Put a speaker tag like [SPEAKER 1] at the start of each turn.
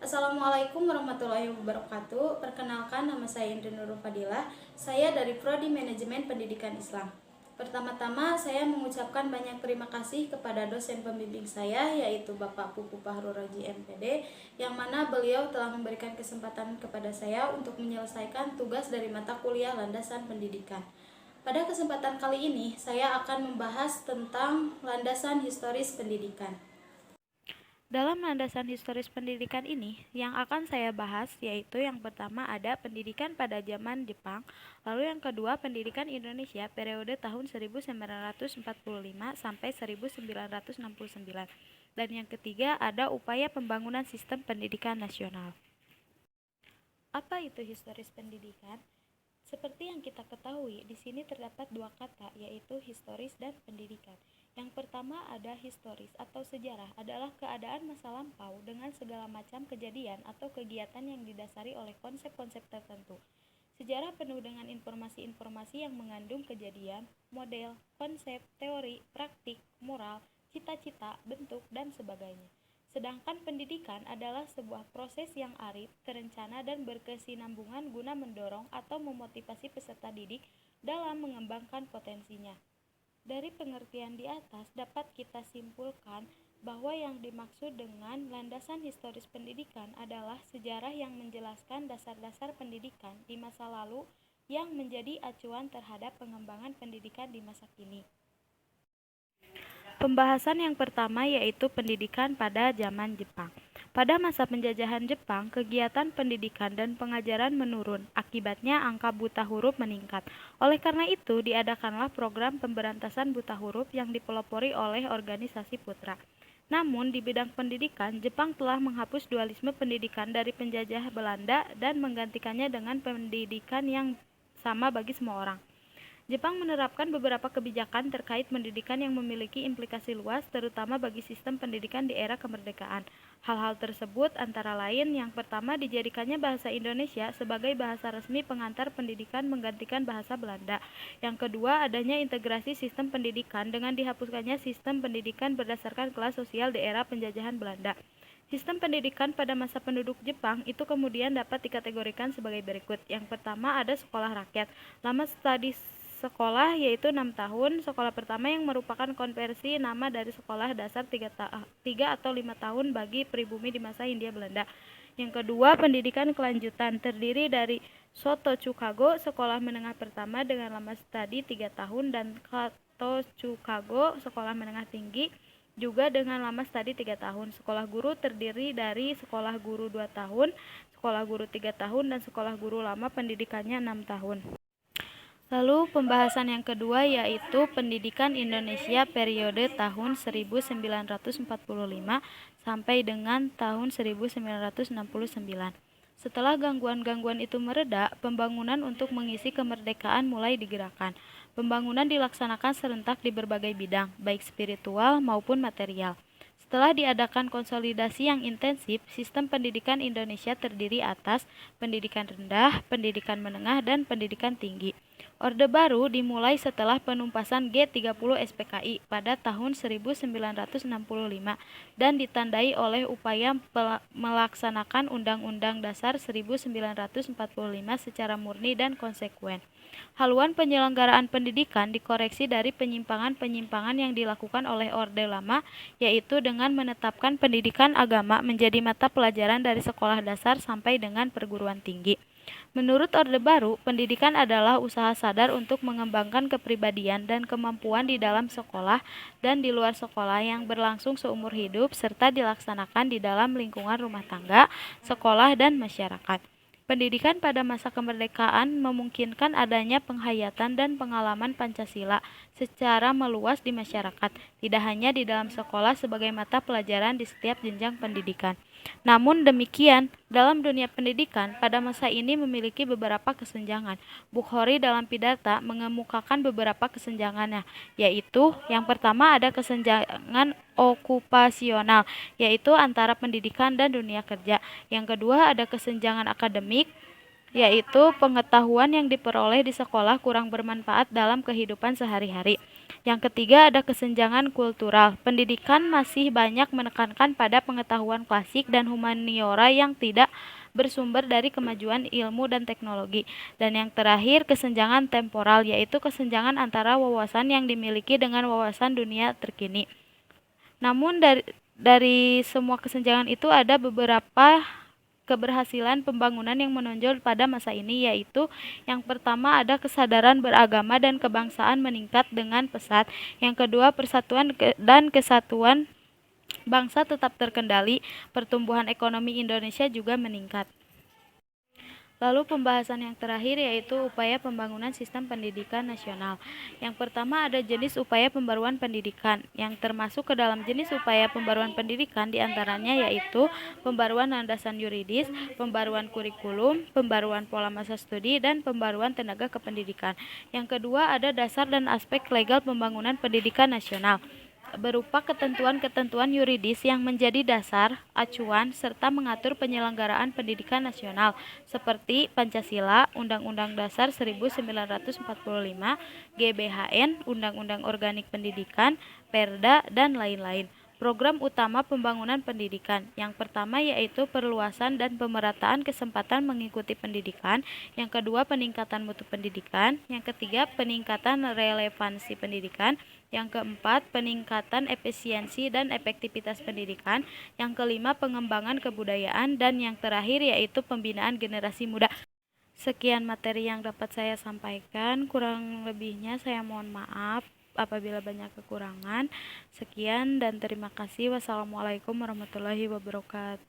[SPEAKER 1] Assalamualaikum warahmatullahi wabarakatuh. Perkenalkan, nama saya Indri Nurul Fadilah. Saya dari Prodi Manajemen Pendidikan Islam. Pertama-tama saya mengucapkan banyak terima kasih kepada dosen pembimbing saya, yaitu Bapak Pupu Fahrul Raji MPD, yang mana beliau telah memberikan kesempatan kepada saya untuk menyelesaikan tugas dari mata kuliah landasan pendidikan. Pada kesempatan kali ini, saya akan membahas tentang landasan historis pendidikan. Dalam landasan historis pendidikan ini, yang akan saya bahas yaitu yang pertama ada pendidikan pada zaman Jepang, lalu yang kedua pendidikan Indonesia periode tahun 1945 sampai 1969, dan yang ketiga ada upaya pembangunan sistem pendidikan nasional. Apa itu historis pendidikan? Seperti yang kita ketahui, di sini terdapat dua kata, yaitu historis dan pendidikan. Yang pertama ada historis atau sejarah, adalah keadaan masa lampau dengan segala macam kejadian atau kegiatan yang didasari oleh konsep-konsep tertentu. Sejarah penuh dengan informasi-informasi yang mengandung kejadian, model, konsep, teori, praktik, moral, cita-cita, bentuk, dan sebagainya. Sedangkan pendidikan adalah sebuah proses yang arif, terencana, dan berkesinambungan guna mendorong atau memotivasi peserta didik dalam mengembangkan potensinya. Dari pengertian di atas dapat kita simpulkan bahwa yang dimaksud dengan landasan historis pendidikan adalah sejarah yang menjelaskan dasar-dasar pendidikan di masa lalu yang menjadi acuan terhadap pengembangan pendidikan di masa kini. Pembahasan yang pertama yaitu pendidikan pada zaman Jepang. Pada masa penjajahan Jepang, kegiatan pendidikan dan pengajaran menurun. Akibatnya angka buta huruf meningkat. Oleh karena itu, diadakanlah program pemberantasan buta huruf yang dipelopori oleh organisasi putra. Namun, di bidang pendidikan, Jepang telah menghapus dualisme pendidikan dari penjajah Belanda dan menggantikannya dengan pendidikan yang sama bagi semua orang. Jepang menerapkan beberapa kebijakan terkait pendidikan yang memiliki implikasi luas, terutama bagi sistem pendidikan di era kemerdekaan. Hal-hal tersebut antara lain, yang pertama dijadikannya bahasa Indonesia sebagai bahasa resmi pengantar pendidikan menggantikan bahasa Belanda. Yang kedua, adanya integrasi sistem pendidikan dengan dihapuskannya sistem pendidikan berdasarkan kelas sosial di era penjajahan Belanda. Sistem pendidikan pada masa penduduk Jepang itu kemudian dapat dikategorikan sebagai berikut. Yang pertama ada sekolah rakyat. Lama studi sekolah yaitu 6 tahun. Sekolah pertama yang merupakan konversi nama dari sekolah dasar 3 atau 5 tahun bagi pribumi di masa Hindia Belanda. Yang kedua, pendidikan kelanjutan terdiri dari Soto Chukago, sekolah menengah pertama dengan lama studi 3 tahun, dan Kato Chukago, sekolah menengah tinggi juga dengan lama studi 3 tahun. Sekolah guru terdiri dari sekolah guru 2 tahun, sekolah guru 3 tahun, dan sekolah guru lama pendidikannya 6 tahun. Lalu pembahasan yang kedua yaitu pendidikan Indonesia periode tahun 1945 sampai dengan tahun 1969. Setelah gangguan-gangguan itu mereda, pembangunan untuk mengisi kemerdekaan mulai digerakkan. Pembangunan dilaksanakan serentak di berbagai bidang, baik spiritual maupun material. Setelah diadakan konsolidasi yang intensif, sistem pendidikan Indonesia terdiri atas pendidikan rendah, pendidikan menengah, dan pendidikan tinggi. Orde Baru dimulai setelah penumpasan G30 SPKI pada tahun 1965 dan ditandai oleh upaya melaksanakan Undang-Undang Dasar 1945 secara murni dan konsekuen. Haluan penyelenggaraan pendidikan dikoreksi dari penyimpangan-penyimpangan yang dilakukan oleh Orde Lama, yaitu dengan menetapkan pendidikan agama menjadi mata pelajaran dari sekolah dasar sampai dengan perguruan tinggi. Menurut Orde Baru, pendidikan adalah usaha sadar untuk mengembangkan kepribadian dan kemampuan di dalam sekolah dan di luar sekolah yang berlangsung seumur hidup serta dilaksanakan di dalam lingkungan rumah tangga, sekolah, dan masyarakat. Pendidikan pada masa kemerdekaan memungkinkan adanya penghayatan dan pengalaman Pancasila secara meluas di masyarakat, tidak hanya di dalam sekolah sebagai mata pelajaran di setiap jenjang pendidikan. Namun demikian, dalam dunia pendidikan pada masa ini memiliki beberapa kesenjangan. Bukhari dalam Pidata mengemukakan beberapa kesenjangannya, yaitu yang pertama ada kesenjangan okupasional, yaitu antara pendidikan dan dunia kerja. Yang kedua ada kesenjangan akademik, yaitu pengetahuan yang diperoleh di sekolah kurang bermanfaat dalam kehidupan sehari-hari. Yang ketiga ada kesenjangan kultural. Pendidikan masih banyak menekankan pada pengetahuan klasik dan humaniora yang tidak bersumber dari kemajuan ilmu dan teknologi. Dan yang terakhir kesenjangan temporal, yaitu kesenjangan antara wawasan yang dimiliki dengan wawasan dunia terkini. Namun dari semua kesenjangan itu ada beberapa keberhasilan pembangunan yang menonjol pada masa ini, yaitu yang pertama ada kesadaran beragama dan kebangsaan meningkat dengan pesat. Yang kedua, persatuan dan kesatuan bangsa tetap terkendali. Pertumbuhan ekonomi Indonesia juga meningkat. Lalu pembahasan yang terakhir yaitu upaya pembangunan sistem pendidikan nasional. Yang pertama ada jenis upaya pembaruan pendidikan. Yang termasuk ke dalam jenis upaya pembaruan pendidikan diantaranya yaitu pembaruan landasan yuridis, pembaruan kurikulum, pembaruan pola masa studi, dan pembaruan tenaga kependidikan. Yang kedua ada dasar dan aspek legal pembangunan pendidikan nasional, berupa ketentuan-ketentuan yuridis yang menjadi dasar, acuan, serta mengatur penyelenggaraan pendidikan nasional, seperti Pancasila, Undang-Undang Dasar 1945, GBHN, Undang-Undang Organik Pendidikan, Perda, dan lain-lain. Program utama pembangunan pendidikan. Yang pertama yaitu perluasan dan pemerataan kesempatan mengikuti pendidikan. Yang kedua peningkatan mutu pendidikan. Yang ketiga peningkatan relevansi pendidikan. Yang keempat peningkatan efisiensi dan efektivitas pendidikan. Yang kelima pengembangan kebudayaan. Dan yang terakhir yaitu pembinaan generasi muda. Sekian materi yang dapat saya sampaikan, kurang lebihnya saya mohon maaf apabila banyak kekurangan. Sekian dan terima kasih. Wassalamualaikum warahmatullahi wabarakatuh.